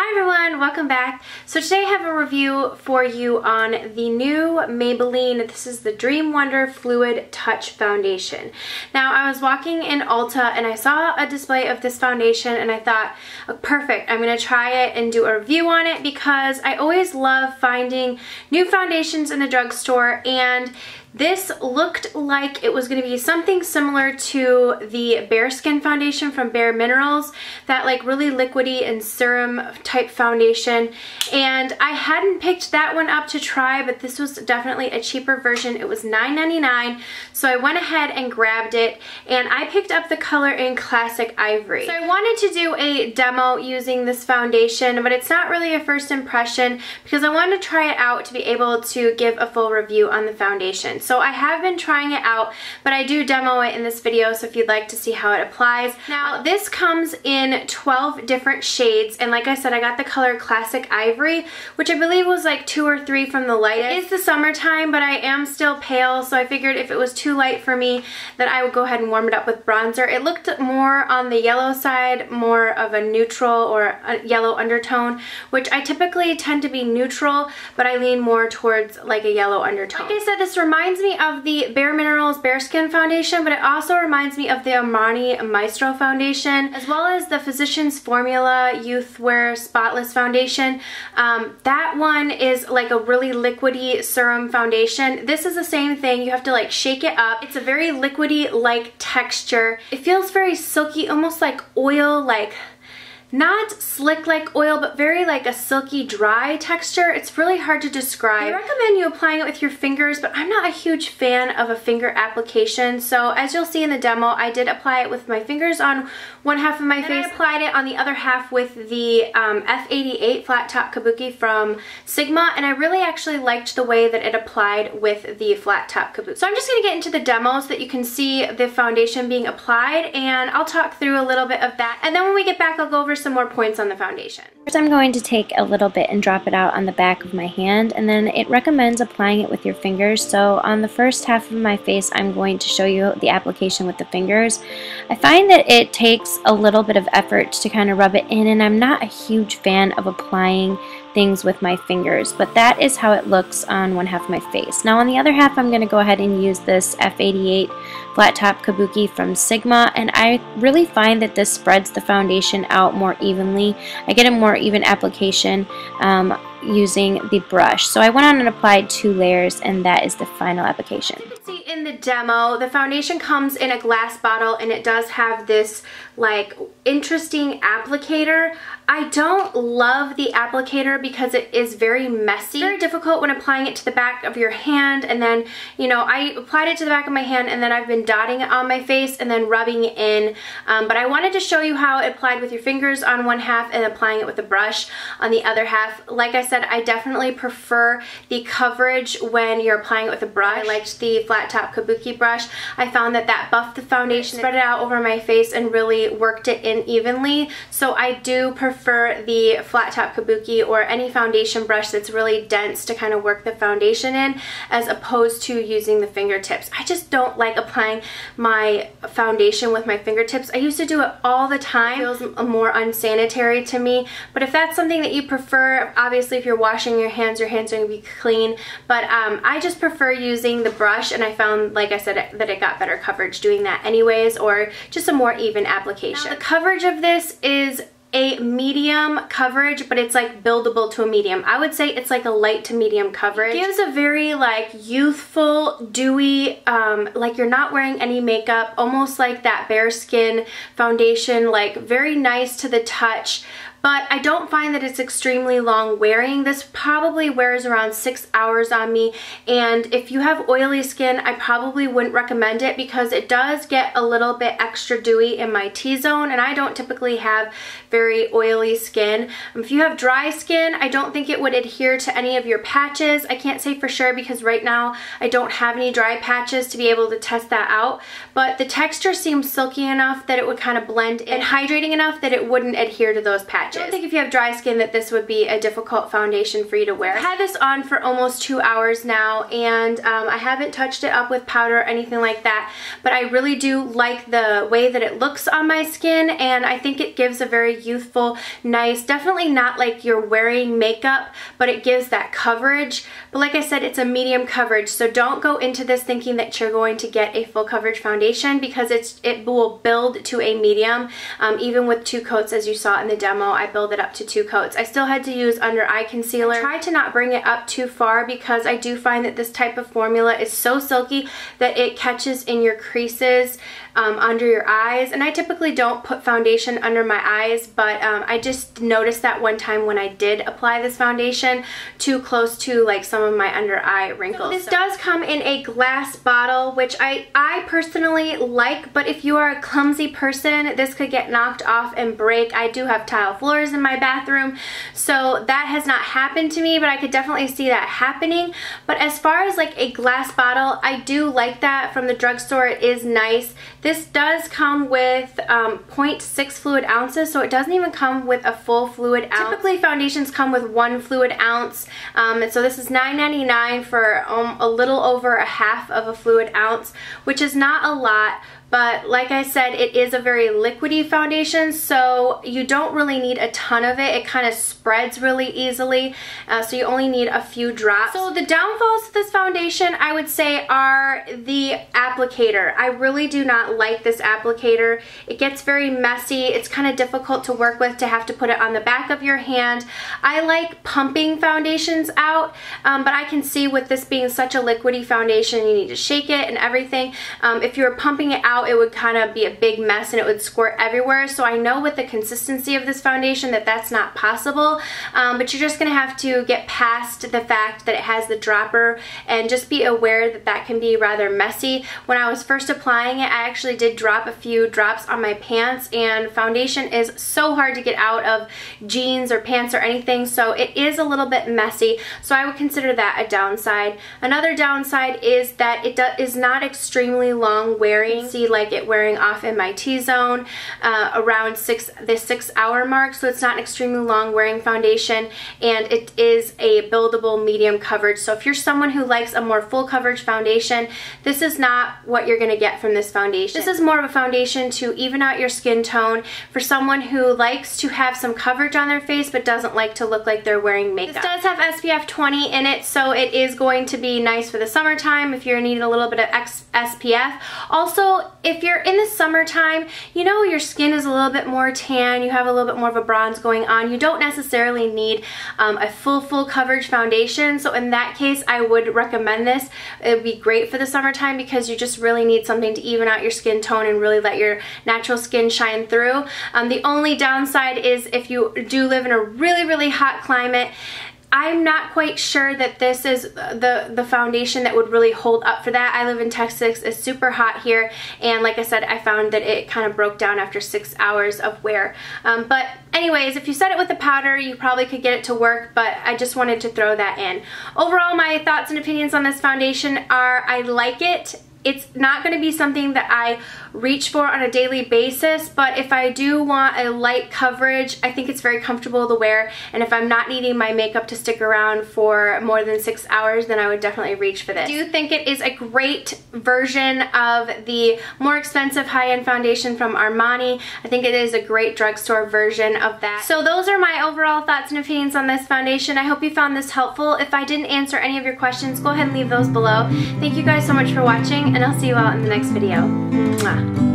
Hi everyone, welcome back. So today I have a review for you on the new Maybelline. This is the Dream Wonder Fluid Touch Foundation. Now I was walking in Ulta and I saw a display of this foundation and I thought, oh, perfect, I'm going to try it and do a review on it because I always love finding new foundations in the drugstore, and this looked like it was going to be something similar to the Bare Skin foundation from Bare Minerals, that like really liquidy and serum type foundation, and I hadn't picked that one up to try, but this was definitely a cheaper version. It was $9.99, so I went ahead and grabbed it, and I picked up the color in Classic Ivory. So I wanted to do a demo using this foundation, but it's not really a first impression because I wanted to try it out to be able to give a full review on the foundation. So I have been trying it out, but I do demo it in this video, so if you'd like to see how it applies. Now this comes in 12 different shades, and like I said, I got the color Classic Ivory, which I believe was like 2 or 3 from the lightest. It is the summertime, but I am still pale, so I figured if it was too light for me that I would go ahead and warm it up with bronzer. It looked more on the yellow side, more of a neutral or a yellow undertone, which I typically tend to be neutral, but I lean more towards like a yellow undertone. Like I said, this reminds me of the Bare Minerals Bare Skin foundation, but it also reminds me of the Armani Maestro foundation, as well as the Physicians Formula Youth Wear Spotless foundation. That one is like a really liquidy serum foundation. This is the same thing. You have to like shake it up. It's a very liquidy like texture. It feels very silky, almost like oil, like not slick like oil, but very like a silky dry texture. It's really hard to describe. I recommend you applying it with your fingers, but I'm not a huge fan of a finger application. So as you'll see in the demo, I did apply it with my fingers on one half of my face. I applied it on the other half with the F88 Flat Top Kabuki from Sigma, and I really actually liked the way that it applied with the Flat Top Kabuki. So I'm just going to get into the demo so that you can see the foundation being applied, and I'll talk through a little bit of that. And then when we get back, I'll go over some more points on the foundation. First, I'm going to take a little bit and drop it out on the back of my hand, and then it recommends applying it with your fingers. So on the first half of my face, I'm going to show you the application with the fingers. I find that it takes a little bit of effort to kind of rub it in, and I'm not a huge fan of applying things with my fingers, but that is how it looks on one half of my face. Now on the other half, I'm going to go ahead and use this F88 Flat Top Kabuki from Sigma, and I really find that this spreads the foundation out more evenly. I get a more even application using the brush. So I went on and applied 2 layers, and that is the final application. You can see in the demo, the foundation comes in a glass bottle, and it does have this like interesting applicator. I don't love the applicator because it is very messy. It's very difficult when applying it to the back of your hand, and then, you know, I applied it to the back of my hand and then I've been dotting it on my face and then rubbing it in. But I wanted to show you how it applied with your fingers on one half and applying it with a brush on the other half. Like I said, I definitely prefer the coverage when you're applying it with a brush. I liked the Flat Top Kabuki brush. I found that that buffed the foundation, spread it out over my face, and really worked it in evenly. So I do prefer the Flat Top Kabuki or any foundation brush that's really dense to kind of work the foundation in, as opposed to using the fingertips. I just don't like applying my foundation with my fingertips. I used to do it all the time. It feels more unsanitary to me, but if that's something that you prefer, obviously if you're washing your hands are going to be clean, but I just prefer using the brush, and I found, like I said, that it got better coverage doing that anyways, or just a more even application. Now, the coverage of this is a medium coverage, but it's like buildable to a medium. I would say it's like a light to medium coverage. It gives a very like youthful, dewy, like you're not wearing any makeup, almost like that Bare Skin foundation, like very nice to the touch. But I don't find that it's extremely long wearing. This probably wears around 6 hours on me, and if you have oily skin, I probably wouldn't recommend it because it does get a little bit extra dewy in my T-zone, and I don't typically have very oily skin. If you have dry skin, I don't think it would adhere to any of your patches. I can't say for sure because right now I don't have any dry patches to be able to test that out, but the texture seems silky enough that it would kind of blend in, and hydrating enough that it wouldn't adhere to those patches. patches. I don't think if you have dry skin that this would be a difficult foundation for you to wear. I've had this on for almost 2 hours now, and I haven't touched it up with powder or anything like that, but I really do like the way that it looks on my skin, and I think it gives a very youthful, nice, definitely not like you're wearing makeup, but it gives that coverage. But like I said, it's a medium coverage, so don't go into this thinking that you're going to get a full coverage foundation, because it will build to a medium. Even with 2 coats, as you saw in the demo, I build it up to 2 coats. I still had to use under eye concealer. I try to not bring it up too far, because I do find that this type of formula is so silky that it catches in your creases under your eyes, and I typically don't put foundation under my eyes, but I just noticed that one time when I did apply this foundation too close to like some of my under eye wrinkles. So this does come in a glass bottle, which I personally like, but if you are a clumsy person, this could get knocked off and break. I do have tile floors in my bathroom, so that has not happened to me, but I could definitely see that happening. But as far as like a glass bottle, I do like that from the drugstore. It is nice. This does come with 0.6 fluid ounces, so it doesn't even come with a full fluid ounce. Typically foundations come with 1 fluid ounce, and so this is $9.99 for a little over a half of a fluid ounce, which is not a lot. But like I said, it is a very liquidy foundation, so you don't really need a ton of it. It kind of spreads really easily, so you only need a few drops. So the downfalls to this foundation, I would say, are the applicator. I really do not like this applicator. It gets very messy. It's kind of difficult to work with to have to put it on the back of your hand. I like pumping foundations out, but I can see with this being such a liquidy foundation, you need to shake it and everything. If you were pumping it out, it would kind of be a big mess and it would squirt everywhere. So I know with the consistency of this foundation that that's not possible, but you're just going to have to get past the fact that it has the dropper and just be aware that that can be rather messy. When I was first applying it, I actually did drop a few drops on my pants, and foundation is so hard to get out of jeans or pants or anything, so it is a little bit messy, so I would consider that a downside. Another downside is that it is not extremely long wearing. See like it wearing off in my T-zone around the 6 hour mark, so it's not an extremely long wearing foundation, and it is a buildable medium coverage. So if you're someone who likes a more full coverage foundation, this is not what you're going to get from this foundation. This is more of a foundation to even out your skin tone for someone who likes to have some coverage on their face but doesn't like to look like they're wearing makeup. This does have SPF 20 in it, so it is going to be nice for the summertime if you're needing a little bit of SPF. Also, if you're in the summertime, you know your skin is a little bit more tan, you have a little bit more of a bronze going on, you don't necessarily need a full coverage foundation, so in that case I would recommend this. It would be great for the summertime because you just really need something to even out your skin tone and really let your natural skin shine through. The only downside is if you do live in a really hot climate, I'm not quite sure that this is the foundation that would really hold up for that. I live in Texas, it's super hot here, and like I said, I found that it kind of broke down after 6 hours of wear. But anyways, if you set it with a powder, you probably could get it to work, but I just wanted to throw that in. Overall, my thoughts and opinions on this foundation are I like it. It's not going to be something that I reach for on a daily basis, but if I do want a light coverage, I think it's very comfortable to wear, and if I'm not needing my makeup to stick around for more than 6 hours, then I would definitely reach for this. I do think it is a great version of the more expensive high-end foundation from Armani. I think it is a great drugstore version of that. So those are my overall thoughts and opinions on this foundation. I hope you found this helpful. If I didn't answer any of your questions, go ahead and leave those below. Thank you guys so much for watching, and I'll see you all in the next video. Mwah.